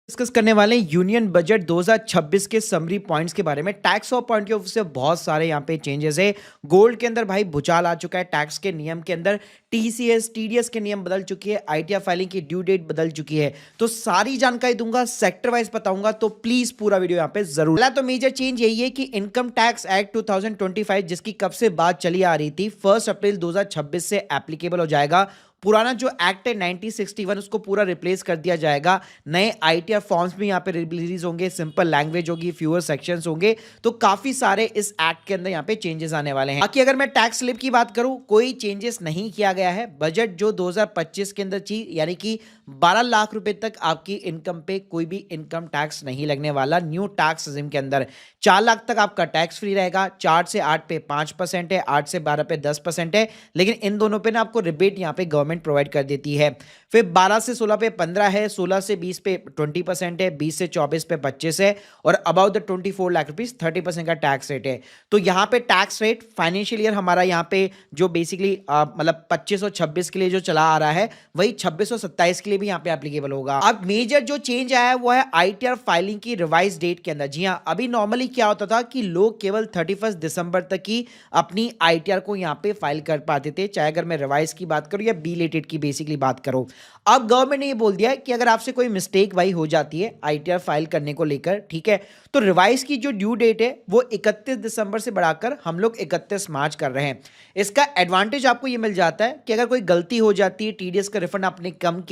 Discuss करने वाले हैं यूनियन बजट 2026 के समरी पॉइंट्स के बारे में। टैक्स और पॉइंट ऑफ से बहुत सारे यहाँ पे चेंजेस है। गोल्ड के अंदर भाई भूचाल आ चुका है, टैक्स के नियम के अंदर टीसीएस टीडीएस के नियम बदल चुकी है, आईटीआर फाइलिंग की ड्यू डेट बदल चुकी है। तो सारी जानकारी दूंगा, सेक्टर वाइज बताऊंगा, तो प्लीज पूरा वीडियो यहाँ पे जरूर। पहला तो मेजर चेंज यही है कि इनकम टैक्स एक्ट 2025 जिसकी कब से बात चली आ रही थी 1 अप्रैल 2026 से एप्लीकेबल हो जाएगा। पुराना जो एक्ट है 1961 उसको पूरा रिप्लेस कर दिया जाएगा। नए आईटीआर फॉर्म्स भी यहाँ पे रिलीज होंगे, सिंपल लैंग्वेज होगी, फ्यूअर सेक्शंस होंगे। तो काफी सारे इस एक्ट के अंदर यहाँ पे चेंजेस आने वाले हैं। बाकी अगर मैं टैक्स स्लिप की बात करूं, कोई चेंजेस नहीं किया गया है। बजट जो 2025 के अंदर थी यानी कि 12 लाख रुपए तक आपकी इनकम पे कोई भी इनकम टैक्स नहीं लगने वाला। न्यू टैक्स रिजिम के अंदर 4 लाख तक आपका टैक्स फ्री रहेगा। 4 से 8 पे 5% है, 8 से 12 पे 10% है, लेकिन इन दोनों पे ना आपको रिबेट यहाँ पे गवर्नमेंट प्रोवाइड कर देती है। फिर 12 से 16 पे 15 है, 16 से 20 पे 20% है, 20 से 24 पे 25 है, और अबाउट द 24 लाख रुपीज 30% का टैक्स रेट है। तो यहाँ पे टैक्स रेट फाइनेंशियल ईयर हमारा यहाँ पे जो बेसिकली मतलब 25 और 26 के लिए जो चला आ रहा है वही 26 और 27 के लिए भी यहाँ पे एप्लीकेबल होगा। अब मेजर जो चेंज आया है वो है आईटीआर फाइलिंग की रिवाइज डेट के अंदर। जी हाँ, अभी नॉर्मली क्या होता था कि लोग केवल 31 दिसंबर तक ही अपनी आईटीआर को यहाँ पे फाइल कर पाते थे, चाहे अगर मैं रिवाइज की बात करूं या बी रिलेटेड की बेसिकली बात करो। अब गवर्नमेंट ने ये बोल दिया है कि अगर आपसे कोई मिस्टेक भाई हो जाती है आईटीआर फाइल करने को लेकर, ठीक है, तो रिवाइज की जो ड्यू डेट है वो 31 दिसंबर से बढ़ाकर हम लोग 31 मार्च कर रहे हैं। इसका एडवांटेज आपको ये मिल जाता है कि अगर कोई गलती हो जाती है, टीडीएस का रिफंड आपने कम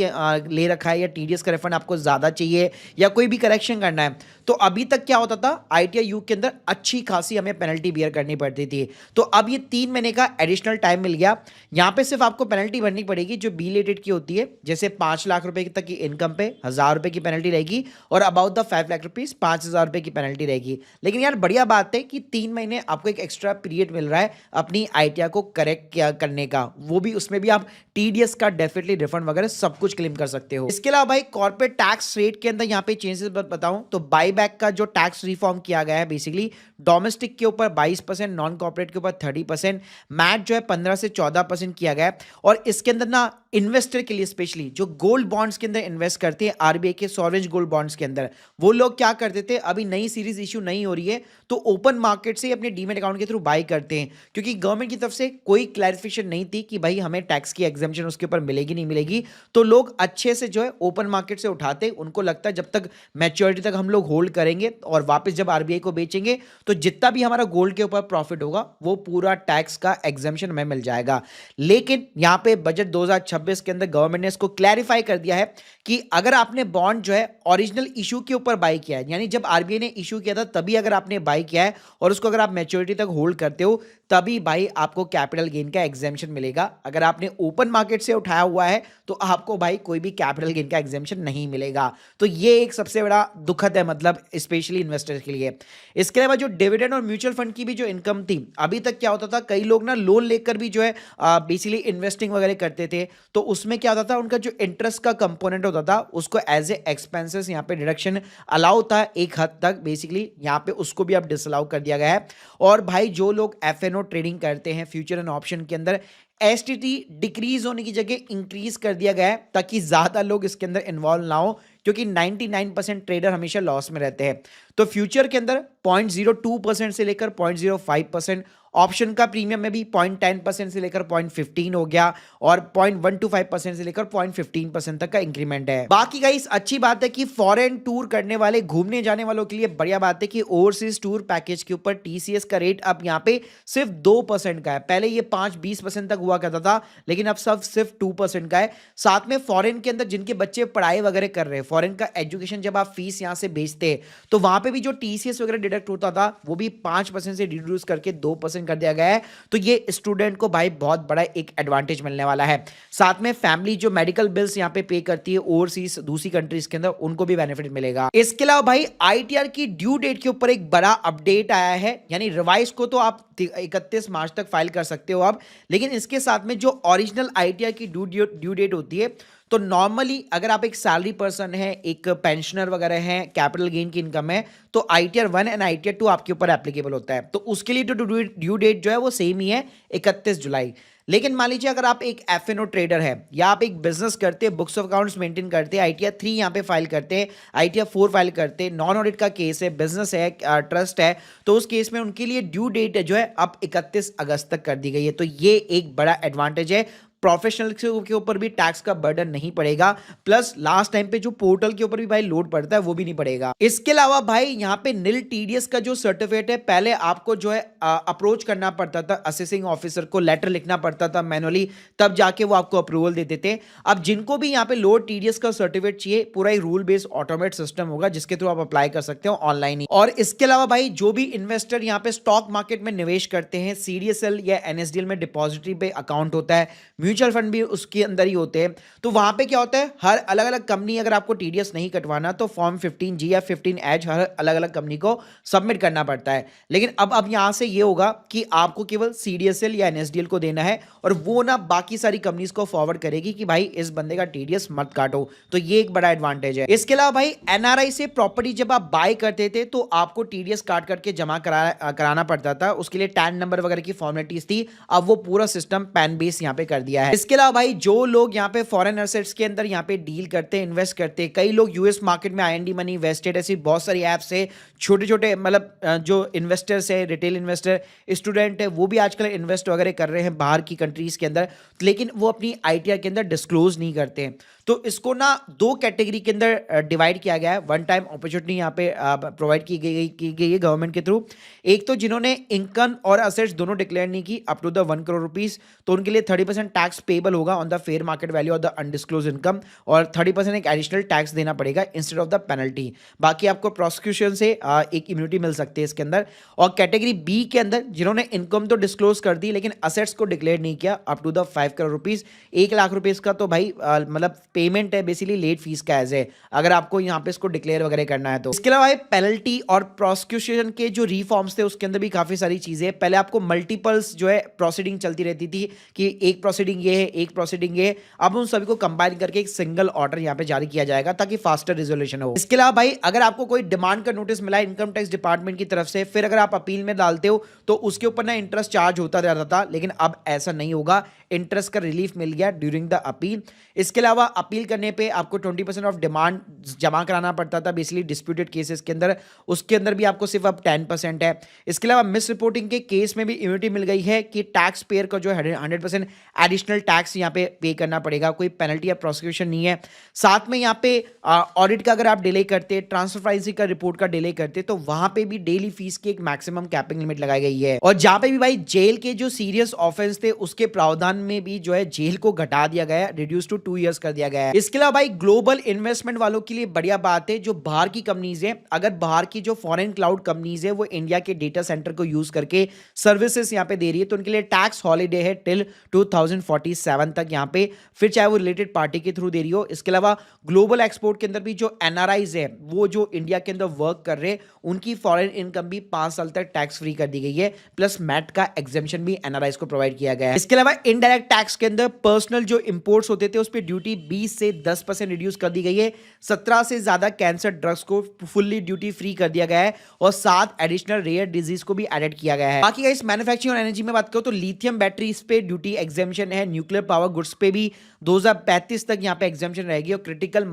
ले रखा है या टीडीएस का रिफंड आपको ज्यादा चाहिए या कोई भी करेक्शन करना है, तो अभी तक क्या होता था आईटीआर यू के अंदर अच्छी खासी हमें पेनल्टी बियर करनी पड़ती थी। तो अब ये 3 महीने का एडिशनल टाइम मिल गया। यहाँ पे सिर्फ आपको पेनल्टी भरनी पड़ेगी जो बी रिलेटेड की होती है, जैसे 5 लाख रुपए तक की इनकम पे 1000 रुपए की पेनल्टी रहेगी, और अबाउट द 5 लाख रुपीज 5000 रुपए की पेनल्टी रहेगी। लेकिन यार बढ़िया बात है कि 3 महीने आपको एक एक्स्ट्रा पीरियड मिल रहा है अपनी आईटीआर को करेक्ट करने का, वो भी उसमें भी आप टीडीएस का डेफिनेटली रिफंड वगैरह सब कुछ क्लेम कर सकते हो। इसके अलावा भाई कॉर्पोरेट टैक्स रेट के अंदर यहाँ पे चेंजेस बताऊं तो बाईबैक का जो टैक्स रिफॉर्म किया गया है, बेसिकली डोमेस्टिक के ऊपर 22%, नॉन कॉर्पोरेट के ऊपर 30%, मैट जो है 15 से 14% किया गया है। और इसके अंदर ना इन्वेस्टर के लिए स्पेशली जो गोल्ड बॉन्ड्स के अंदर इन्वेस्ट करते हैं आरबीआई के सॉवरेन गोल्ड बॉन्ड्स के अंदर, वो लोग क्या करते थे, अभी नई सीरीज इश्यू नहीं हो रही है तो ओपन मार्केट से अपने डीमेट अकाउंट के थ्रू बाई करते हैं, क्योंकि गवर्नमेंट की तरफ से कोई क्लैरिफिकेशन नहीं थी कि भाई हमें टैक्स की एग्जेम्पशन उसके ऊपर मिलेगी नहीं मिलेगी। तो लोग अच्छे से जो है ओपन मार्केट से उठाते, उनको लगता है जब तक मैच्योरिटी तक हम लोग होल्ड करेंगे और वापस जब आरबीआई को बेचेंगे तो जितना भी हमारा गोल्ड के ऊपर प्रॉफिट होगा वो पूरा टैक्स का एग्जेम्पशन हमें मिल जाएगा। लेकिन यहां पे बजट 2026 के अंदर गवर्नमेंट ने इसको क्लैरिफाई कर दिया है कि अगर आपने बॉन्ड जो है ओरिजिनल इशू के ऊपर बाई किया है, यानी जब आरबीआई ने इशू किया था तभी अगर आपने बाई किया है और उसको अगर आप मैच्योरिटी तक होल्ड करते हो तभी भाई आपको कैपिटल गेन का एग्जेम्पशन मिलेगा। अगर आपने ओपन मार्केट से उठाया हुआ है तो आपको भाई कोई भी कैपिटल गेन का एग्जेम्पशन नहीं मिलेगा। तो ये एक सबसे बड़ा दुखद है, मतलब स्पेशली इन्वेस्टर्स के लिए। इसके अलावा जो डिविडेंड और म्यूचुअल फंड की भी जो इनकम थी, अभी तक क्या होता था कई लोग ना लोन लेकर भी जो है बेसिकली इन्वेस्टिंग वगैरह करते थे, तो उसमें क्या होता था उनका जो इंटरेस्ट का कंपोनेंट होता था उसको एज ए एक्सपेंसेस यहाँ पे डिडक्शन अलाउ था एक हद तक, बेसिकली यहाँ पे उसको भी अब डिसअलाउ कर दिया गया है। और भाई जो लोग एफएनओ ट्रेडिंग करते हैं फ्यूचर एंड ऑप्शन के अंदर, एसटीटी डिक्रीज होने की जगह इंक्रीज कर दिया गया है ताकि ज्यादा लोग इसके अंदर इन्वॉल्व ना हो, क्योंकि 99% ट्रेडर हमेशा लॉस में रहते हैं। तो फ्यूचर के अंदर 0.02% से लेकर 0.05%, ऑप्शन का प्रीमियम में भी 0.10% से लेकर 0.15 हो गया, और 0.125% से लेकर 0.15% तक का इंक्रीमेंट है। बाकी गाइस अच्छी बात है कि फॉरेन टूर करने वाले, घूमने जाने वालों के लिए बढ़िया बात है कि ओवरसीज टूर पैकेज के ऊपर टीसीएस का रेट अब यहाँ पे सिर्फ 2% का है। पहले ये 5-20% तक हुआ करता था, लेकिन अब सब सिर्फ 2% का है। साथ में फॉरेन के अंदर जिनके बच्चे पढ़ाई वगैरह कर रहे हैं, फॉरेन का एजुकेशन जब आप फीस यहाँ से भेजते हैं तो वहां पे भी जो टीसीएस वगैरह डिडक्ट होता था वो भी 5% से रिड्यूस करके 2% कर दिया गया है। तो ये स्टूडेंट को भाई बहुत बड़ा एक एडवांटेज मिलने वाला है। साथ में फैमिली जो मेडिकल बिल्स यहाँ पे करती है ओवरसीज दूसरी कंट्रीज के अंदर, उनको भी बेनिफिट मिलेगा। इसके अलावा भाई आईटीआर की ड्यू डेट के ऊपर एक बड़ा अपडेट आया है, यानी रिवाइज को तो आप 31 मार्च तक फाइल कर सकते हो अब, लेकिन इसके साथ में जो ओरिजिनल आईटीआर की ड्यू डेट होती है तो नॉर्मली अगर आप एक सैलरी पर्सन है, एक पेंशनर वगैरह है, कैपिटल गेन की इनकम है, तो ITR 1 एंड ITR 2 आपके ऊपर एप्लीकेबल होता है। तो उसके लिए तो ड्यू डेट जो है वो सेम ही है, 31 जुलाई। लेकिन मान लीजिए अगर आप एक FNO ट्रेडर है या आप एक बिजनेस करते हैं, बुक्स ऑफ अकाउंट्स मेंटेन करते हैं, ITR 3 यहाँ पे फाइल करते हैं, ITR 4 फाइल करते हैं, नॉन ऑडिट का केस है, बिजनेस है, ट्रस्ट है, तो उस केस में उनके लिए ड्यू डेट जो है अब 31 अगस्त तक कर दी गई है। तो ये एक बड़ा एडवांटेज है। प्रोफेशनल के ऊपर भी टैक्स का बर्डन नहीं पड़ेगा, प्लस लास्ट टाइम पे जो पोर्टल के ऊपर भी भाई लोड पड़ता है वो भी नहीं पड़ेगा। इसके अलावा भाई यहाँ पे नील TDS का जो सर्टिफिकेट है, पहले आपको जो है अप्रोच करना पड़ता था असेसिंग ऑफिसर को, लेटर लिखना पड़ता था मैनुअली, तब जाके वो आपको अप्रूवल देते थे। अब जिनको भी यहाँ पे लो TDS का सर्टिफिकेट चाहिए, पूरा ही रूल बेस्ड ऑटोमेट सिस्टम होगा जिसके थ्रू आप अप्लाई कर सकते हो ऑनलाइन ही। और इसके अलावा भाई जो भी इन्वेस्टर यहाँ पे स्टॉक मार्केट में निवेश करते हैं, CDSL या NSDL में डिपॉजिटरी पे अकाउंट होता है, म्यूचुअल फंड भी उसके अंदर ही होते हैं, तो वहां पे क्या होता है, हर अलग अलग कंपनी, अगर आपको TDS नहीं कटवाना तो फॉर्म 15G या 15H हर अलग अलग कंपनी को सबमिट करना पड़ता है। लेकिन अब यहां से ये होगा कि आपको केवल CDSL या NSDL को देना है और वो ना बाकी सारी कंपनीज को फॉरवर्ड करेगी कि भाई इस बंदे का TDS मत काटो। तो ये एक बड़ा एडवांटेज है। इसके अलावा भाई NRI से प्रॉपर्टी जब आप बाय करते थे तो आपको TDS काट करके जमा कराना पड़ता था, उसके लिए टैन नंबर वगैरह की फॉर्मेलिटीज थी। अब वो पूरा सिस्टम पैन बेस यहाँ पे कर दिया है। इसके अलावा भाई जो लोग यहाँ पे फॉरेन एसेट्स के अंदर यहाँ पे डील करते हैं, इन्वेस्ट करते हैं, कई लोग US मार्केट में IND मनी, वेस्टेड, ऐसी बहुत सारी ऐप्स है, छोटे छोटे मतलब जो इन्वेस्टर्स है, रिटेल इन्वेस्टर, स्टूडेंट है, वो भी आजकल इन्वेस्ट वगैरह कर रहे हैं बाहर की कंट्रीज के अंदर, लेकिन वो अपनी ITR के अंदर डिस्क्लोज नहीं करते हैं। तो इसको ना दो कैटेगरी के अंदर डिवाइड किया गया है। वन टाइम अपॉर्चुनिटी यहाँ पे प्रोवाइड की गई है गवर्नमेंट के थ्रू। एक तो जिन्होंने इनकम और असेट्स दोनों डिक्लेयर नहीं की up to the 1 crore rupees, तो उनके लिए 30% टैक्स पेबल होगा on the fair market value of the undisclose income, और 30% एक एडिशनल टैक्स देना पड़ेगा इंस्टेड ऑफ द पेनल्टी। बाकी आपको प्रोसिक्यूशन से एक इम्यूनिटी मिल सकती है इसके अंदर। और कैटेगरी B के अंदर जिन्होंने इनकम तो डिस्क्लोज कर दी लेकिन असेट्स को डिक्लेयर नहीं किया up to the 5 crore rupees, 1 lakh rupees का तो भाई मतलब पेमेंट है, बेसिकली लेट फीस का एज है, अगर आपको यहाँ पे इसको डिक्लेयर वगैरह करना है तो। इसके अलावा पेनल्टी और प्रोसिक्यूशन के जो रिफॉर्म्स थे उसके अंदर भी काफी सारी चीजें। पहले आपको मल्टीपल्स जो है प्रोसीडिंग चलती रहती थी कि एक प्रोसीडिंग ये है, एक प्रोसीडिंग ये, अब उन सभी को कंबाइन करके एक सिंगल ऑर्डर यहाँ पे जारी किया जाएगा ताकि फास्टर रिजोल्यूशन हो। इसके अलावा भाई अगर आपको कोई डिमांड का नोटिस मिला इनकम टैक्स डिपार्टमेंट की तरफ से, फिर अगर आप अपील में डालते हो तो उसके ऊपर ना इंटरेस्ट चार्ज होता रहता था, लेकिन अब ऐसा नहीं होगा, इंटरेस्ट का रिलीफ मिल गया ड्यूरिंग द अपील। इसके अलावा अपील करने पे आपको 20% ऑफ डिमांड जमा कराना पड़ता था बेसिकली डिस्प्यूटेड केसेस के अंदर, उसके अंदर भी आपको सिर्फ अब 10% है। इसके अलावा मिस रिपोर्टिंग के केस में भी इम्यूनिटी मिल गई है कि टैक्स पेयर का जो है 100% एडिशनल टैक्स यहाँ पे करना पड़ेगा, कोई पेनल्टी या प्रोसिक्यूशन नहीं है। साथ में यहाँ पे ऑडिट का अगर आप डिले करते, ट्रांसफर प्राइसिंग का रिपोर्ट का डिले करते, तो वहां पे भी डेली फीस की एक मैक्सिमम कैपिंग लिमिट लगाई गई है। और जहां पे भी भाई जेल के जो सीरियस ऑफेंस थे उसके प्रावधान में भी जो है जेल को घटा दिया गया है, रिड्यूस टू 2 इयर्स कर दिया गया है। इसके अलावा भाई ग्लोबल इन्वेस्टमेंट वालों के लिए बढ़िया बात है, जो बाहर की कंपनीज है, अगर बाहर की जो फॉरेन क्लाउड कंपनीज है वो इंडिया के डेटा सेंटर को यूज करके सर्विसेज यहाँ पे दे रही है, तो उनके लिए टैक्स हॉलीडे है टिल 2047 तक यहाँ पे, फिर चाहे वो रिलेटेड पार्टी के थ्रू दे रही हो। इसके अलावा ग्लोबल एक्सपोर्ट के अंदर भी जो NRIs है वो जो इंडिया के अंदर वर्क कर रहे, उनकी फॉरेन इनकम भी 5 साल तक टैक्स फ्री कर दी गई है, प्लस मैट का एग्जेम्पशन भी NRIs को प्रोवाइड किया गया है। इसके अलावा इनडायरेक्ट टैक्स के अंदर पर्सनल जो इंपोर्ट्स होते थे उस पर ड्यूटी 20 से 10% रिड्यूस कर दी गई है। 17 से ज्यादा कैंसर ड्रग्स को फुल्ली ड्यूटी फ्री कर दिया गया है और 7 एडिशनल रेयर डिजीज को भी एडेड किया गया है। बाकी इस मैन्युफैक्चरिंग और एनर्जी में बात करो तो लिथियम बैटरीज पे ड्यूटी एग्जेम्पशन है, न्यूक्लियर पावर गुड्स पे भी 2035 तक यहाँ पे एग्जेम्पशन रहेगी, और क्रिटिकल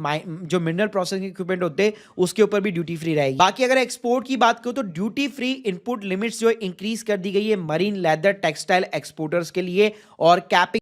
जो मिनरल प्रोसेसिंग इक्विपमेंट होते हैं उसके ऊपर भी ड्यूटी फ्री रहेगी। बाकी अगर एक्सपोर्ट की बात करो तो ड्यूटी फ्री इनपुट लिमिट्स जो इंक्रीज कर दी गई है मरीन, लेदर, टेक्सटाइल एक्सपोर्टर्स के लिए, और कैपिंग